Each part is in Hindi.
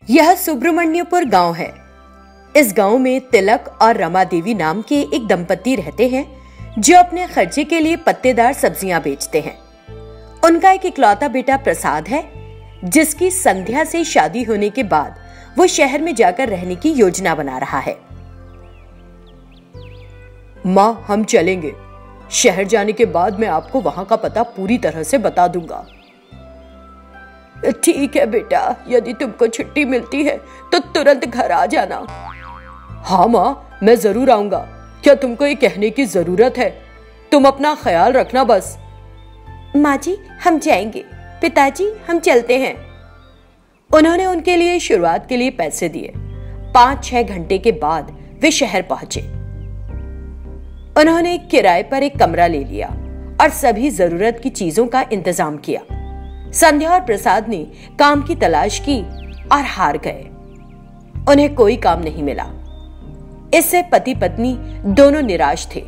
यह सुब्रमण्यपुर गांव है। इस गांव में तिलक और रमा देवी नाम के एक दंपति रहते हैं जो अपने खर्चे के लिए पत्तेदार सब्जियां बेचते हैं। उनका एक इकलौता बेटा प्रसाद है जिसकी संध्या से शादी होने के बाद वो शहर में जाकर रहने की योजना बना रहा है। माँ, हम चलेंगे। शहर जाने के बाद मैं आपको वहां का पता पूरी तरह से बता दूंगा। ठीक है बेटा, यदि तुमको छुट्टी मिलती है तो तुरंत घर आ जाना। हाँ माँ, मैं जरूर आऊंगा। क्या तुमको ये कहने की जरूरत है? तुम अपना ख्याल रखना बस। माँ जी, हम जाएंगे। पिताजी, हम चलते हैं। उन्होंने उनके लिए शुरुआत के लिए पैसे दिए। 5-6 घंटे के बाद वे शहर पहुंचे। उन्होंने किराए पर एक कमरा ले लिया और सभी जरूरत की चीजों का इंतजाम किया। संध्या और प्रसाद ने काम की तलाश की और हार गए। उन्हें कोई काम नहीं मिला। इससे पति पत्नी दोनों निराश थे।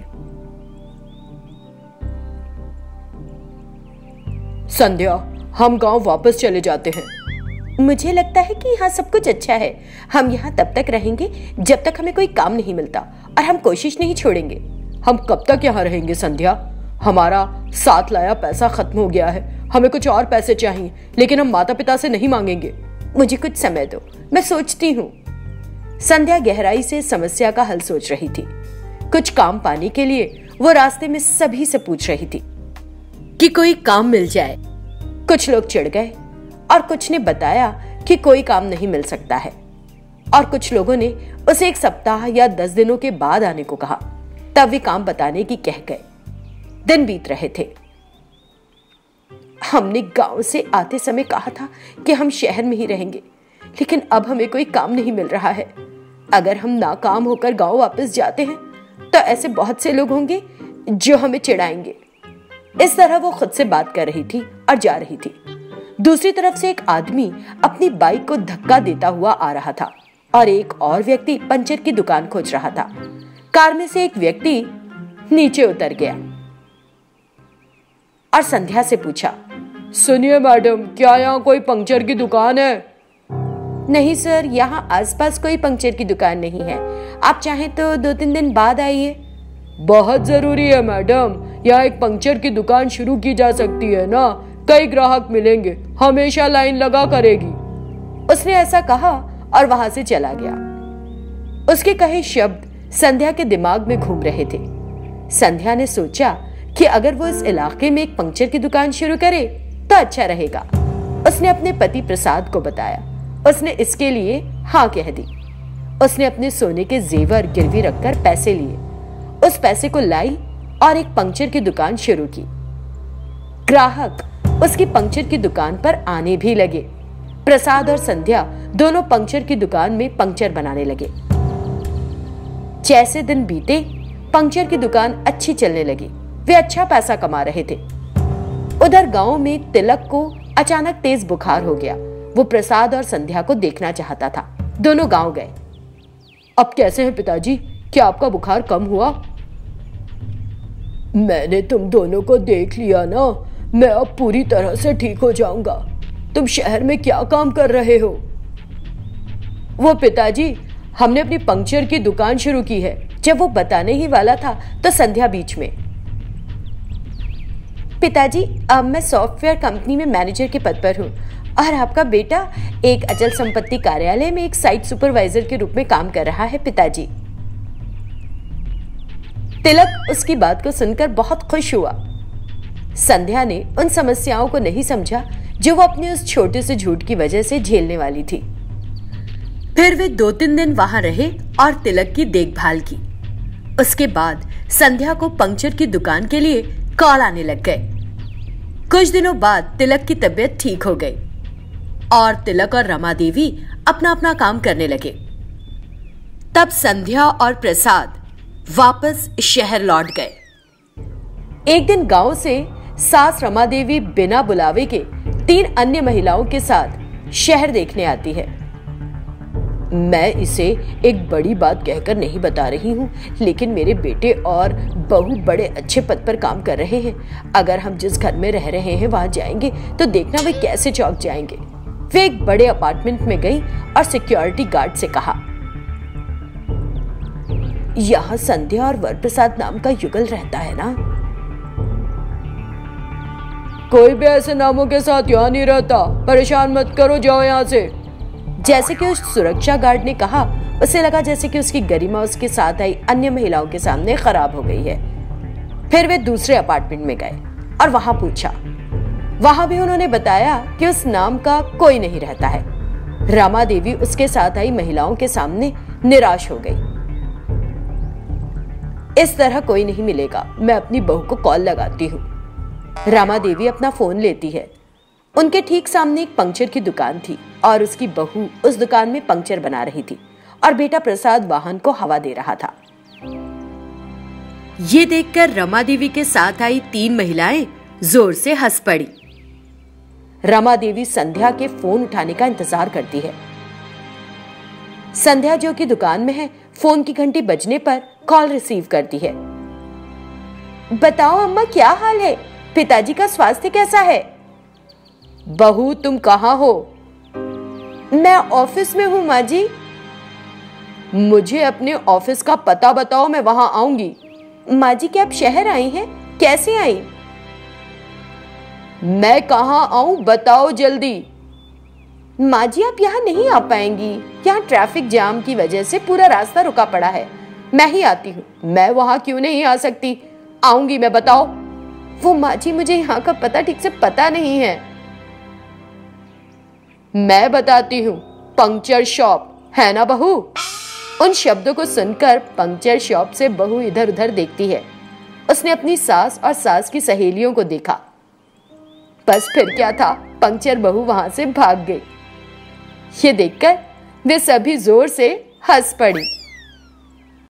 संध्या, हम गांव वापस चले जाते हैं। मुझे लगता है कि यहाँ सब कुछ अच्छा है। हम यहाँ तब तक रहेंगे जब तक हमें कोई काम नहीं मिलता और हम कोशिश नहीं छोड़ेंगे। हम कब तक यहाँ रहेंगे संध्या? हमारा साथ लाया पैसा खत्म हो गया है। हमें कुछ और पैसे चाहिए, लेकिन हम माता पिता से नहीं मांगेंगे। मुझे कुछ समय दो, मैं सोचती हूँ। संध्या गहराई से समस्या का हल सोच रही थी। कुछ काम पाने के लिए वो रास्ते में सभी से पूछ रही थी कि कोई काम मिल जाए। कुछ लोग चिढ़ गए और कुछ ने बताया कि कोई काम नहीं मिल सकता है और कुछ लोगों ने उसे 1 सप्ताह या 10 दिनों के बाद आने को कहा। तब वे काम बताने की कह गए। दिन बीत रहे थे। हमने गांव से आते समय कहा था कि हम शहर में ही रहेंगे, लेकिन अब हमें कोई काम नहीं मिल रहा है। अगर हम नाकाम होकर गांव वापस जाते हैं तो ऐसे बहुत से लोग होंगे जो हमें चिढ़ाएंगे। इस तरह वो खुद से बात कर रही थी और जा रही थी। दूसरी तरफ से एक आदमी अपनी बाइक को धक्का देता हुआ आ रहा था और एक और व्यक्ति पंचर की दुकान खोज रहा था। कार में से एक व्यक्ति नीचे उतर गया और संध्या से पूछा, सुनिए मैडम, क्या यहाँ कोई पंक्चर की दुकान है? नहीं सर, यहाँ आसपास कोई पंक्चर की दुकान नहीं है। आप चाहें तो 2-3 दिन बाद आइए। बहुत जरूरी है मैडम, यहाँ एक पंक्चर की दुकान शुरू की जा सकती है ना। कई ग्राहक मिलेंगे, हमेशा लाइन लगा करेगी। उसने ऐसा कहा और वहां से चला गया। उसके कहे शब्द संध्या के दिमाग में घूम रहे थे। संध्या ने सोचा कि अगर वो इस इलाके में एक पंक्चर की दुकान शुरू करे तो अच्छा रहेगा। उसने अपने पति प्रसाद को बताया। उसने इसके लिए हाँ कह दी। उसने अपने सोने के जेवर गिरवी रखकर पैसे लिए। उस पैसे को लाई और एक पंक्चर की दुकान शुरू की। ग्राहक उसकी पंक्चर की दुकान पर आने भी लगे। प्रसाद और संध्या दोनों पंक्चर की दुकान में पंक्चर बनाने लगे। जैसे दिन बीते, पंक्चर की दुकान अच्छी चलने लगी। वे अच्छा पैसा कमा रहे थे। उधर गांव में तिलक को अचानक तेज बुखार हो गया। वो प्रसाद और संध्या को देखना चाहता था। दोनों गांव गए। अब कैसे हैं पिताजी? क्या आपका बुखार कम हुआ? मैंने तुम दोनों को देख लिया ना, मैं अब पूरी तरह से ठीक हो जाऊंगा। तुम शहर में क्या काम कर रहे हो? वो पिताजी, हमने अपनी पंक्चर की दुकान शुरू की है। जब वो बताने ही वाला था तो संध्या बीच में, पिताजी, अब मैं सॉफ्टवेयर कंपनी में मैनेजर के पद पर हूँ और आपका बेटा एक अचल संपत्ति कार्यालय में एक साइट सुपरवाइजर के रूप में काम कर रहा है पिताजी। तिलक उसकी बात को सुनकर बहुत खुश हुआ। संध्या ने उन समस्याओं को नहीं समझा जो वो अपने उस छोटे से झूठ की वजह से झेलने वाली थी। फिर वे 2-3 दिन वहां रहे और तिलक की देखभाल की। उसके बाद संध्या को पंक्चर की दुकान के लिए कॉल आने लग गए। कुछ दिनों बाद तिलक की तबीयत ठीक हो गई और तिलक और रमा देवी अपना अपना काम करने लगे। तब संध्या और प्रसाद वापस शहर लौट गए। एक दिन गांव से सास रमा देवी बिना बुलावे के 3 अन्य महिलाओं के साथ शहर देखने आती है। मैं इसे एक बड़ी बात कहकर नहीं बता रही हूँ, लेकिन मेरे बेटे और बहू बड़े अच्छे पद पर काम कर रहे हैं। अगर हम जिस घर में रह रहे हैं वहां जाएंगे तो देखना वे कैसे चौंक जाएंगे। वे एक बड़े अपार्टमेंट में गई और सिक्योरिटी गार्ड से कहा, यहाँ संध्या और वरप्रसाद नाम का युगल रहता है ना? कोई भी ऐसे नामों के साथ यहाँ नहीं रहता, परेशान मत करो, जाओ यहाँ से। जैसे कि उस सुरक्षा गार्ड ने कहा, उसे लगा जैसे कि उसकी गरिमा उसके साथ आई अन्य महिलाओं के सामने खराब हो गई है। फिर वे दूसरे अपार्टमेंट में गए और वहां पूछा। वहां भी उन्होंने बताया कि उस नाम का कोई नहीं रहता है। रमा देवी उसके साथ आई महिलाओं के सामने निराश हो गई। इस तरह कोई नहीं मिलेगा, मैं अपनी बहू को कॉल लगाती हूँ। रमा देवी अपना फोन लेती है। उनके ठीक सामने एक पंक्चर की दुकान थी और उसकी बहू उस दुकान में पंक्चर बना रही थी और बेटा प्रसाद वाहन को हवा दे रहा था। ये देखकर रमा देवी के साथ आई 3 महिलाएं जोर से हंस पड़ी। रमा देवी संध्या के फोन उठाने का इंतजार करती है। संध्या जो कि दुकान में है, फोन की घंटी बजने पर कॉल रिसीव करती है। बताओ अम्मा, क्या हाल है? पिताजी का स्वास्थ्य कैसा है? बहू, तुम कहाँ हो? मैं ऑफिस में हूँ माँ जी। मुझे अपने ऑफिस का पता बताओ, मैं वहां आऊंगी। माँ जी, क्या आप शहर आई हैं? कैसे आई? मैं कहाँ आऊं, बताओ जल्दी। माँ जी, आप यहाँ नहीं आ पाएंगी, यहाँ ट्रैफिक जाम की वजह से पूरा रास्ता रुका पड़ा है। मैं ही आती हूँ। मैं वहां क्यों नहीं आ सकती? आऊंगी मैं, बताओ। वो माँ जी, मुझे यहाँ का पता ठीक से पता नहीं है। मैं बताती हूँ, पंक्चर शॉप है ना बहू? उन शब्दों को सुनकर पंक्चर शॉप से बहू इधर उधर देखती है। उसने अपनी सास और सास की सहेलियों को देखा। बस फिर क्या था, पंक्चर बहू वहां से भाग गई। ये देखकर वे सभी जोर से हंस पड़ी।